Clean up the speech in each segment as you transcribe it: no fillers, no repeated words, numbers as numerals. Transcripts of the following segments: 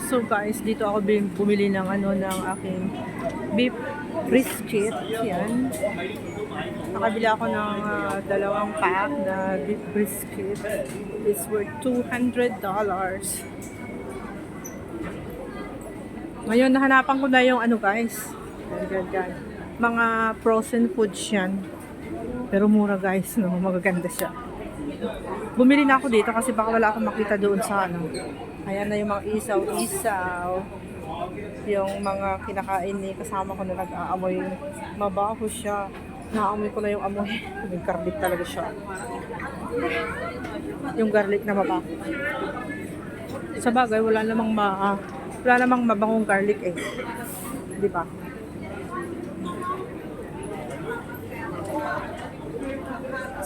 So guys, dito ako bumili ng ng aking beef brisket. Yan. Nakabili ako ng dalawang pack na beef brisket. It's worth $200. Ngayon, nahanapan ko na yung guys. Yan. Mga frozen foods yan. Pero mura guys, no? Magaganda siya. Bumili na ako dito kasi baka wala akong makita doon sa Ayan na yung mga isaw-isaw. Yung mga kinakain ni kasama ko na nag-aamoy. Mabaho siya. Naamoy ko na yung amoy. May garlic talaga siya. Yung garlic na mabaho. Sa bagay, wala namang mabangong garlic eh. Di ba?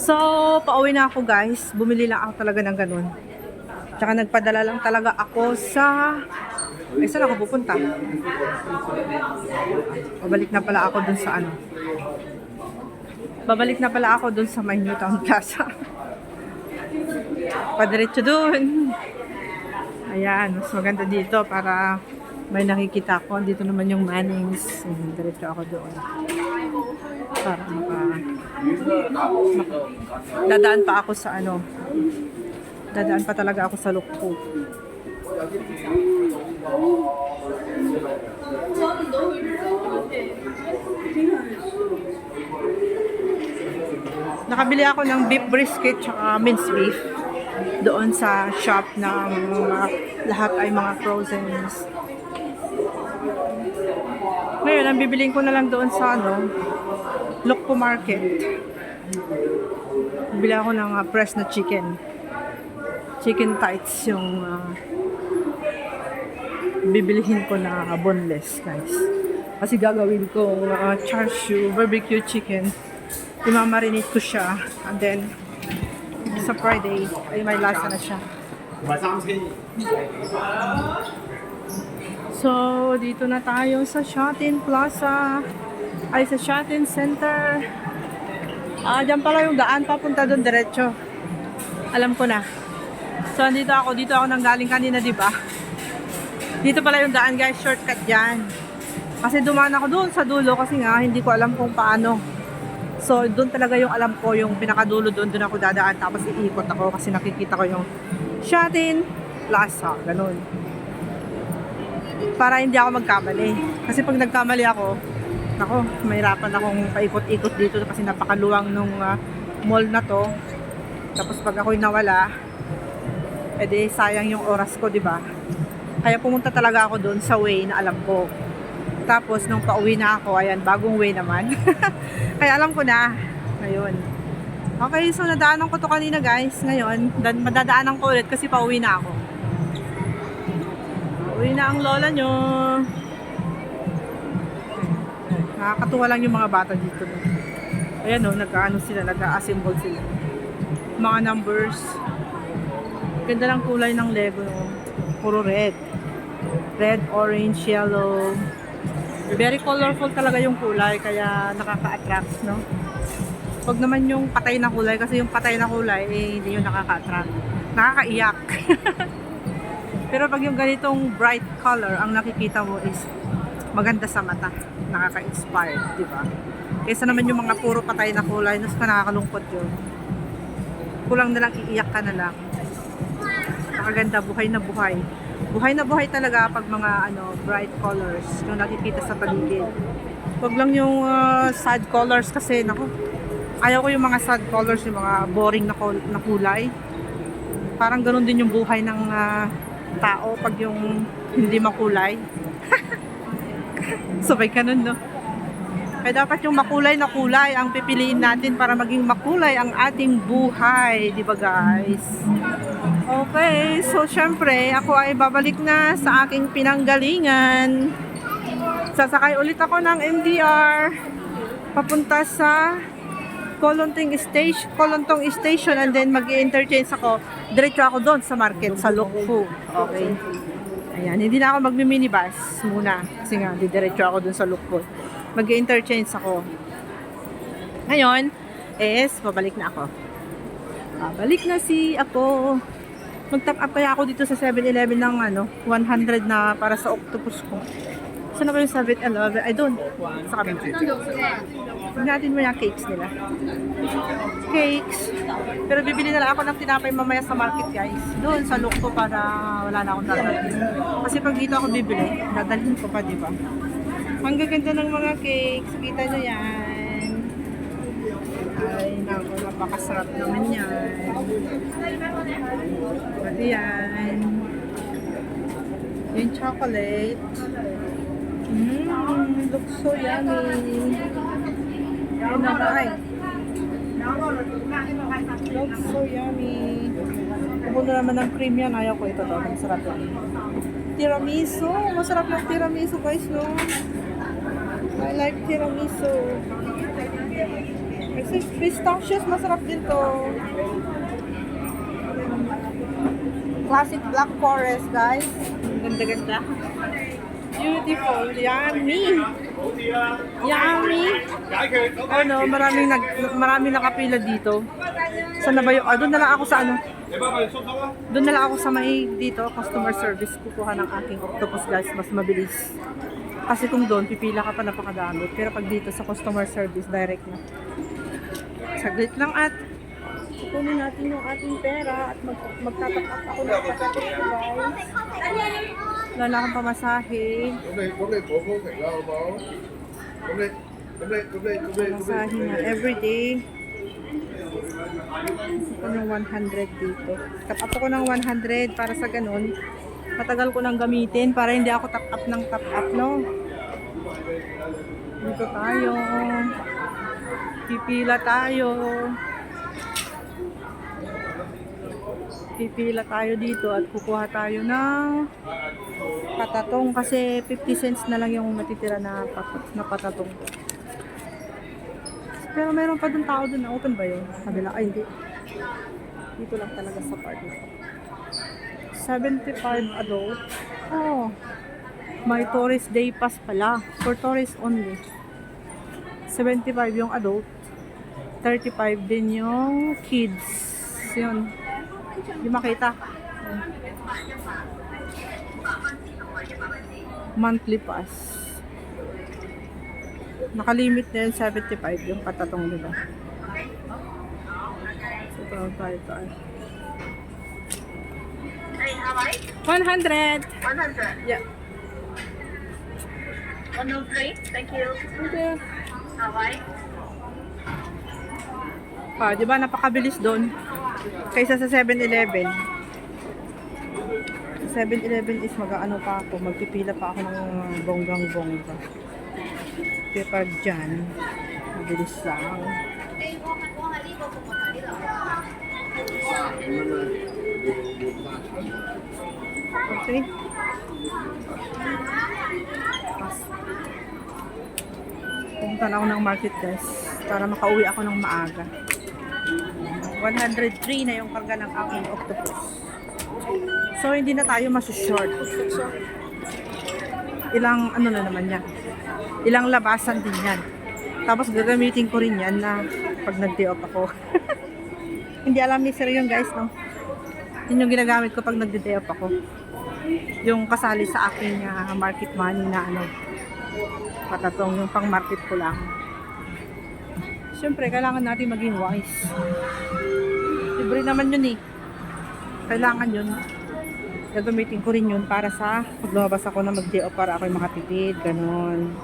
So, pauwi na ako guys. Bumili lang ako talaga ng ganun. Tsaka nagpadala lang talaga ako sa... saan ako pupunta? Babalik na pala ako dun sa Babalik na pala ako dun sa may Newtown Plaza. Padiretso dun. Ayan, mas maganda dito para may nakikita ko. Dito naman yung Mannings. Diretso ako doon. Para dadaan pa ako sa dadaan pa talaga ako sa Lukpo. Nakabili ako ng beef brisket tsaka minced beef doon sa shop na lahat ay mga frozen. Ngayon, ang bibiling ko na lang doon sa Lukpo Market. Bili ako ng fresh na chicken. Chicken tights yung bibilihin ko na boneless, guys. Kasi gagawin ko char siu, barbecue chicken. Imamarinate ko siya. And then, sa Friday, ay may lasa na siya. So, dito na tayo sa Shatin Plaza. Ay, sa Shatin Center. Diyan pala yung daan papunta doon diretso. Alam ko na. So, dito ako nanggaling kanina, di ba? Dito pala yung daan, guys. Shortcut dyan. Kasi dumaan ako doon sa dulo kasi nga, hindi ko alam kung paano. So, doon talaga yung alam ko, yung pinakadulo doon ako dadaan. Tapos iikot ako kasi nakikita ko yung Shatin Plaza. Ganun. Para hindi ako magkamali. Kasi pag nagkamali ako, mahirapan akong paikot-ikot dito kasi napakaluwang nung mall na to. Tapos pag ako'y nawala, edi sayang yung oras ko, di ba? Kaya pumunta talaga ako doon sa way na alam ko. Tapos nung pauwi na ako, ayan, bagong way naman. Kaya alam ko na. Ngayon. Okay, so nadaanan ko to kanina, guys. Ngayon, madadaanan ko ulit kasi pauwi na ako. Pauwi na ang lola nyo. Nakakatuwa lang yung mga bata dito. Ayan sila, nag-assemble sila. Mga numbers. Ganda lang kulay ng Lego. Puro red. Red, orange, yellow. Very colorful talaga yung kulay, kaya nakaka-attract, no? Huwag naman yung patay na kulay, kasi yung patay na kulay, hindi yung nakaka-attract. Nakakaiyak. Pero pag yung ganitong bright color, ang nakikita mo is maganda sa mata. Nakaka-inspire, di ba? Kaysa naman yung mga puro patay na kulay, nas pa nakakalungkot yun. Kulang na lang, iiyak ka na lang. Nakaganda, buhay na buhay. Buhay na buhay talaga pag mga bright colors yung nakikita sa paligid. Huwag lang yung sad colors kasi ayaw ko yung mga sad colors, yung mga boring na kulay. Parang ganoon din yung buhay ng tao pag yung hindi makulay. Sabay ka nun, no? Kaya dapat yung makulay na kulay ang pipiliin natin para maging makulay ang ating buhay, di ba guys? Okay, so syempre ako ay babalik na sa aking pinanggalingan. Sasakay ulit ako ng MDR papunta sa Kolontong Station and then mag-i-interchange ako. Diretso ako doon sa market sa Lukpo. Okay. Ayan, hindi na ako magmi-minibus muna kasi nga diretso ako doon sa Lukpo. Mag-i-interchange ako. Ngayon is babalik na ako. Babalik na ako. Mag-top up kaya ako dito sa 7-Eleven ng 100 na para sa octopus ko. Saan na ba yung 7-Eleven? I don't. Sa kabila. Tignan natin mo yung cakes nila. Cakes. Pero bibili na lang ako ng tinapay mamaya sa market, guys. Doon sa look ko para wala na akong dadalhin. Kasi pag dito ako bibili, dadalhin ko pa, di ba? Ang gaganda ng mga cakes. Kita nyo yan. Ay, naku, napakasarap naman yan. Pati yan. Yung chocolate. Looks so yummy. Ayun na ay. Looks so yummy. Pupuno naman ng cream yan. Ayaw ko ito. Masarap yan. Tiramisu. Masarap yung tiramisu, guys, no? I like tiramisu. Kasi pistachios, masarap din to. Classic Black Forest, guys. Ganda-ganda. Beautiful. Yummy. Yummy. Ano, maraming nakapila dito. Saan na ba yung, doon na lang ako sa doon na lang ako sa may dito, customer service. Kukuha ng aking octopus, guys. Mas mabilis. Kasi kung doon, pipila ka pa napakadami. Pero pag dito sa customer service, direct na. Saglit lang at kukunin natin yung ating pera at magtatak up ako ng patatik ko, guys. Wala na akong pamasahe. Pamasahe na everyday. Ito ng 100 dito. Tap up ako ng 100 para sa ganun. Matagal ko nang gamitin para hindi ako tap up ng tap up, no? Dito tayo. Pipila tayo. Pipila tayo dito at kukuha tayo ng patatong kasi 50 cents na lang yung natitira na patatong. Pero meron pa dun tao dun. Open ba yun? Kabila. Ay, hindi. Dito lang talaga sa part nito. 75 adult. Oh. May tourist day pass pala. For tourists only. 75 yung adult. 35 din yung kids. Yun. Hindi makita. Monthly pass. Nakalimit na yun 75 yung patatong nila. So, ito. 100. 100. Yeah. 103. Thank you. Okay. Hawaii. Di ba napakabilis doon kaysa sa 7-Eleven. 7-Eleven is mag-ano pa ako, magpipila pa ako ng bonggang-bongga. Kaya pag dyan, mabilis lang. Okay. Pumunta na ako ng market, guys, para makauwi ako ng maaga. 103 na yung karga ng aking octopus. So, hindi na tayo masu-short. Ilang, ano na naman yan. Ilang labasan din yan. Tapos, gagamitin ko rin yan na pag nag-day off ako. Hindi alam ni Sir yun, guys, no? Yun yung ginagamit ko pag nag-day off ako. Yung kasali sa aking market money na patatong, yung pang-market ko lang. Siyempre, kailangan natin maging wise. Libre naman yun eh. Kailangan yun. Gagamitin ko rin yun para sa pag lumabas ako na mag-day off para ako'y makatipid. Ganon.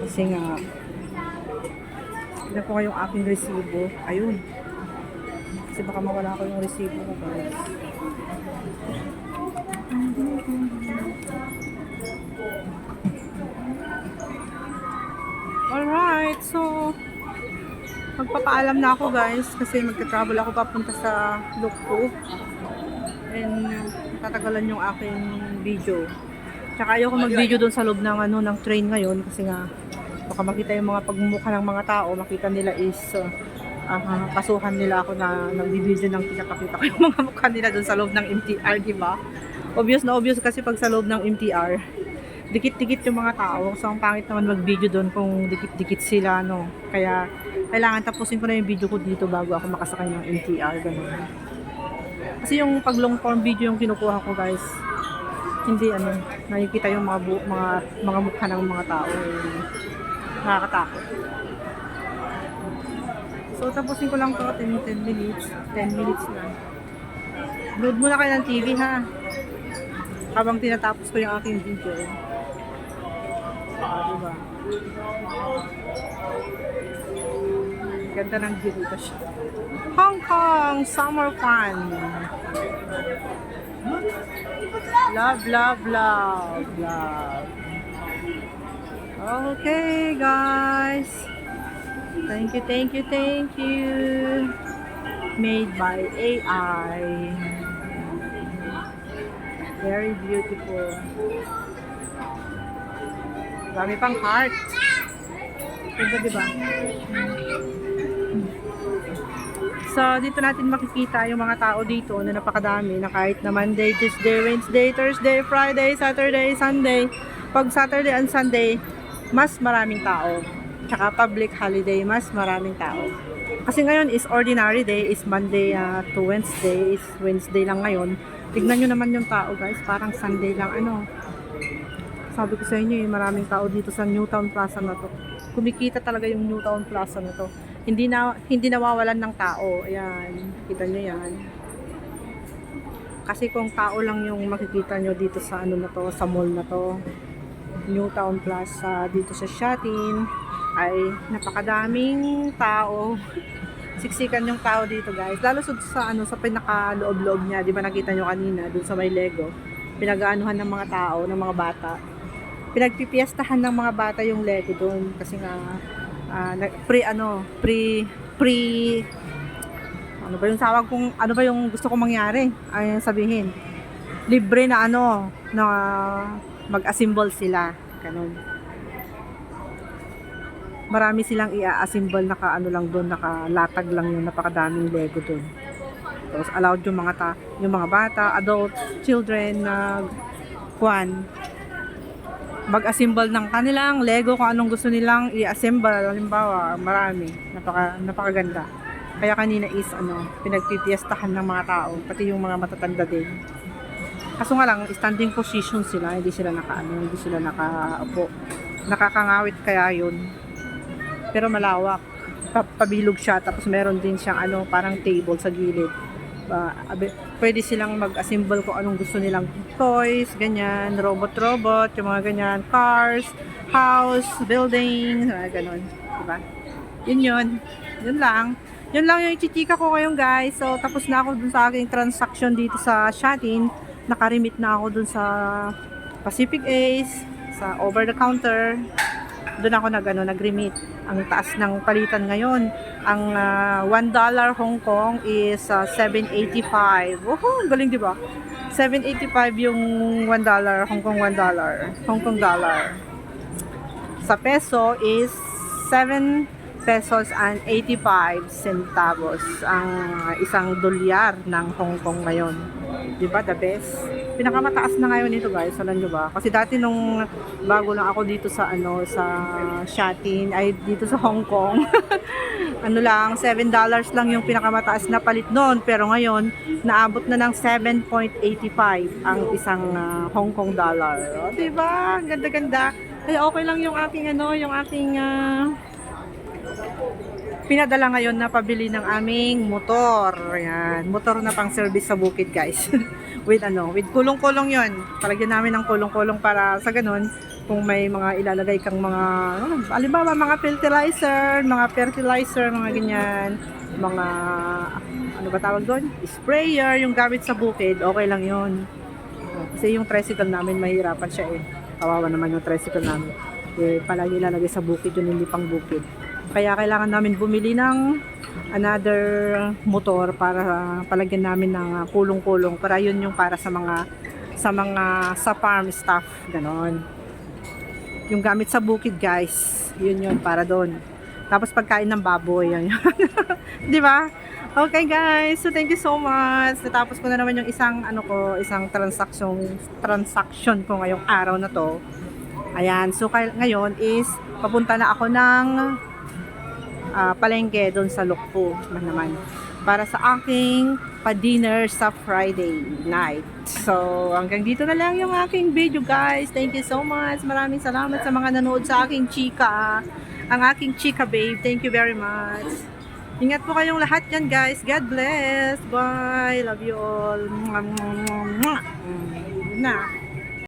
Kasi nga, tignan ko yung aking resibo. Ayun. Kasi baka mawala ko yung resibo ko, guys. Alright, so magpapaalam na ako, guys, kasi magta-travel ako papunta sa Lukpo and tatagalan yung aking video. Tsaka ayoko mag-video doon sa loob ng ng train ngayon kasi nga baka makita yung mga pagmumukha ng mga tao, makita nila is kasuhan nila ako na nag-video ng pinapakita ko yung mga mukha nila doon sa loob ng MTR, di ba? Obvious na obvious kasi pag sa loob ng MTR dikit-dikit yung mga tao. So, ang pangit naman mag-video doon kung dikit-dikit sila, no? Kaya, kailangan tapusin ko na yung video ko dito bago ako makasakay ng MTR, gano'n. Kasi yung pag long form video yung kinukuha ko guys, hindi nakikita yung mga mukha ng mga tao. Nakakatakot. So tapusin ko lang to 10 minutes. 10 minutes na. Load muna kayo ng TV ha. Habang tinatapos ko yung aking video. Diba? Ganda ng view dito siya. Hong Kong Summer Fun. Love, love, love, love. Okay, guys. Thank you, thank you, thank you. Made by AI. Very beautiful. Dami pang heart. Diba? So, dito natin makikita yung mga tao dito na napakadami na kahit na Monday, Tuesday, Wednesday, Thursday, Friday, Saturday, Sunday. Pag Saturday and Sunday, mas maraming tao. Tsaka public holiday, mas maraming tao. Kasi ngayon is ordinary day, is Monday to Wednesday, is Wednesday lang ngayon. Tignan nyo naman yung tao guys, parang Sunday lang Sabi ko sa inyo, maraming tao dito sa Newtown Plaza na to. Kumikita talaga yung Newtown Plaza na to. Hindi nawawalan ng tao. Ayan, kita nyo yan. Kasi kung tao lang yung makikita nyo dito sa sa mall na to, Newtown Plaza, dito sa Shatin, ay napakadaming tao. Siksikan yung tao dito guys. Lalo sa pinakaloob-loob niya, di ba nakita nyo kanina, dun sa may Lego, pinag-aanuhan ng mga tao, ng mga bata. Pinagpipiestahan ng mga bata yung Lego doon kasi nga ano ba yung tawag kung ano ba yung gusto kong mangyari? Ay sabihin, libre na na mag-assemble sila, ganun. Marami silang i-assemble lang doon, nakalatag lang yung napakadaming Lego doon. Tapos allowed yung mga bata, adult, children na mag-assemble ng kanilang Lego kung anong gusto nilang i-assemble. Halimbawa, marami. Napakaganda. Kaya kanina is pinagpipiestahan ng mga tao, pati yung mga matatanda din. Kaso nga lang, standing position sila, hindi sila nakaupo. Nakakangawit kaya yun. Pero malawak. Pabilog siya, tapos meron din siyang parang table sa gilid. Pwede silang mag-assemble kung anong gusto nilang toys, ganyan, robot, yung mga ganyan, cars, house, building, ganon, diba? Yun lang yung ichichika ko ngayon guys. So tapos na ako dun sa aking transaction dito sa Shatin, nakarimit na ako dun sa Pacific Ace, sa over the counter. Doon ako nag-remit. Ang taas ng palitan ngayon. Ang $1 Hong Kong is 7.85. Woohoo! Galing, di ba? 7.85 yung $1, Hong Kong dollar. Sa peso is 7 pesos and 85 centavos ang isang dolyar ng Hong Kong ngayon. Di ba? The best. Pinakamataas na ngayon ito guys, alam nyo ba? Kasi dati nung bago lang ako dito sa sa Shatin, ay dito sa Hong Kong. Lang, $7 lang yung pinakamataas na palit noon, pero ngayon naabot na ng 7.85 ang isang Hong Kong dollar. O, diba? Ganda-ganda. Kaya okay lang yung aking pinadala ngayon na pabili ng aming motor. Ayan, motor na pang service sa bukid guys. with kulong-kulong 'yon. Palagyan namin ng kulong-kulong para sa ganun kung may mga ilalagay kang mga halimbawa mga fertilizer, mga ganyan, mga ano ba tawag doon? Sprayer, yung gamit sa bukid, okay lang 'yon. Kasi yung tricycle namin mahirapan siya Kawawa naman yung tricycle namin. Palagi ilalagay sa bukid yun, hindi pang bukid. Kaya kailangan namin bumili ng another motor para palagyan namin ng kulong-kulong para yun yung para sa farm stuff, ganon. Yung gamit sa bukid guys, yun para doon. Tapos pagkain ng baboy, yun. Di ba? Okay guys, so thank you so much. Natapos ko na naman yung isang transaction ko ngayong araw na to. Ayan, so ngayon is papunta na ako ng palengke doon sa Lukpo naman. para sa aking pa-dinner sa Friday night. So, hanggang dito na lang yung aking video, guys. Thank you so much. Maraming salamat sa mga nanood sa aking chika. Ang aking chika babe. Thank you very much. Ingat po kayong lahat dyan, guys. God bless. Bye. Love you all. Mwah, mwah, mwah, mwah. Na.